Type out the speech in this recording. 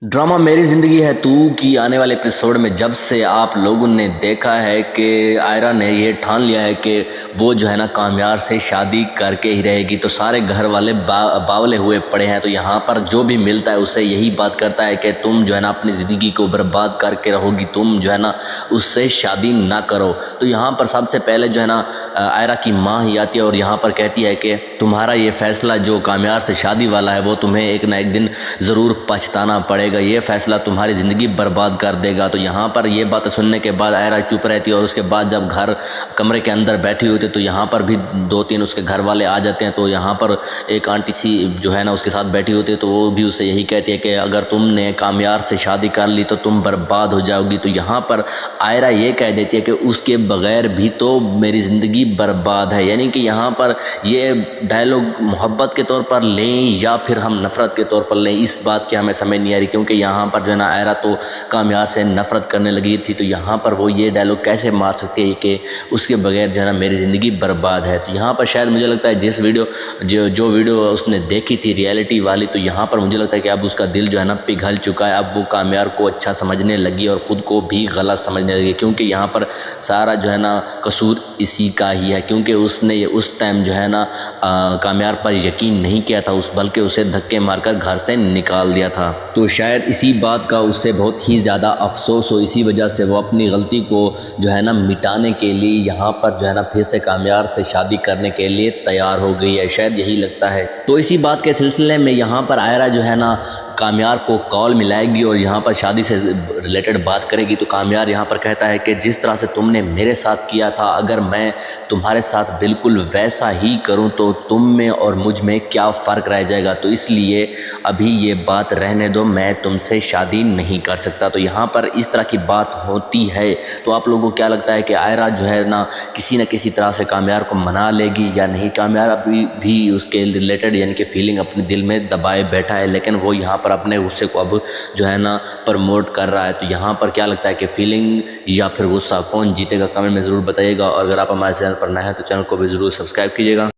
Drama मेरी ज़िंदगी है तू की आने वाले एपिसोड में जब से आप लोगों ने देखा है कि आयरा ने ये ठान लिया है कि वो जो है ना कामयार से शादी करके ही रहेगी, तो सारे घर वाले बावले हुए पड़े हैं। तो यहाँ पर जो भी मिलता है उसे यही बात करता है कि तुम जो है ना अपनी ज़िंदगी को बर्बाद करके रहोगी, तुम जो है ना उससे शादी ना करो। तो यहाँ पर सबसे पहले जो है ना आयरा की माँ ही आती है और यहाँ पर कहती है कि तुम्हारा ये फ़ैसला जो कामयार से शादी वाला है वो तुम्हें एक ना एक दिन ज़रूर पछताना पड़ेगा, ये फ़ैसला तुम्हारी ज़िंदगी बर्बाद कर देगा। तो यहाँ पर ये बात सुनने के बाद आयरा चुप रहती है और उसके बाद जब कमरे के अंदर बैठी हुई थी तो यहाँ पर भी दो तीन उसके घर वाले आ जाते हैं। तो यहाँ पर एक आंटी सी जो है ना उसके साथ बैठी होती है, तो वो भी उसे यही कहती है कि अगर तुमने कामयार से शादी कर ली तो तुम बर्बाद हो जाओगी। तो यहाँ पर आयरा ये कह देती है कि उसके बग़ैर भी तो मेरी ज़िंदगी बर्बाद है। यानी कि यहाँ पर ये डायलॉग मोहब्बत के तौर पर लें या फिर हम नफ़रत के तौर पर लें, इस बात की हमें समझ नहीं आ रही, क्योंकि यहाँ पर जो है ना आयरा तो कामयार से नफ़रत करने लगी थी। तो यहाँ पर वो ये डायलॉग कैसे मार सकती है कि उसके बगैर जो है ना मेरी ज़िंदगी बर्बाद है। तो यहाँ पर शायद मुझे लगता है जो वीडियो उसने देखी थी रियलिटी वाली, तो यहाँ पर मुझे लगता है कि अब उसका दिल जो है ना पिघल चुका है। अब वो कामयार को अच्छा समझने लगी और ख़ुद को भी गलत समझने लगी, क्योंकि यहाँ पर सारा जो है ना कसूर इसी का ही है, क्योंकि उसने उस टाइम जो है ना कामयार पर यकीन नहीं किया था, बल्कि उसे धक्के मारकर घर से निकाल दिया था। तो शायद इसी बात का उससे बहुत ही ज़्यादा अफसोस हो, इसी वजह से वो अपनी गलती को जो है ना मिटाने के लिए यहाँ पर जो है ना फिर से कामयार से शादी करने के लिए तैयार हो गई है, शायद यही लगता है। तो इसी बात के सिलसिले में यहाँ पर आयरा जो है ना कामयार को कॉल मिलाएगी और यहाँ पर शादी से रिलेटेड बात करेगी। तो कामयार यहाँ पर कहता है कि जिस तरह से तुमने मेरे साथ किया था, अगर मैं तुम्हारे साथ बिल्कुल वैसा ही करूँ तो तुम में और मुझ में क्या फ़र्क रह जाएगा। तो इसलिए अभी ये बात रहने दो, मैं तुमसे शादी नहीं कर सकता। तो यहाँ पर इस तरह की बात होती है। तो आप लोगों को क्या लगता है कि आयरा जो है ना किसी तरह से कामयार को मना लेगी या नहीं? कामयार अभी भी उसके रिलेटेड यानी कि फीलिंग अपने दिल में दबाए बैठा है, लेकिन वो यहाँ पर अपने गुस्से को अब जो है ना प्रमोट कर रहा है। तो यहाँ पर क्या लगता है कि फीलिंग या फिर गुस्सा कौन जीतेगा? कमेंट में ज़रूर बताइएगा। और अगर आप हमारे चैनल पर नए हैं तो चैनल को भी ज़रूर सब्सक्राइब कीजिएगा।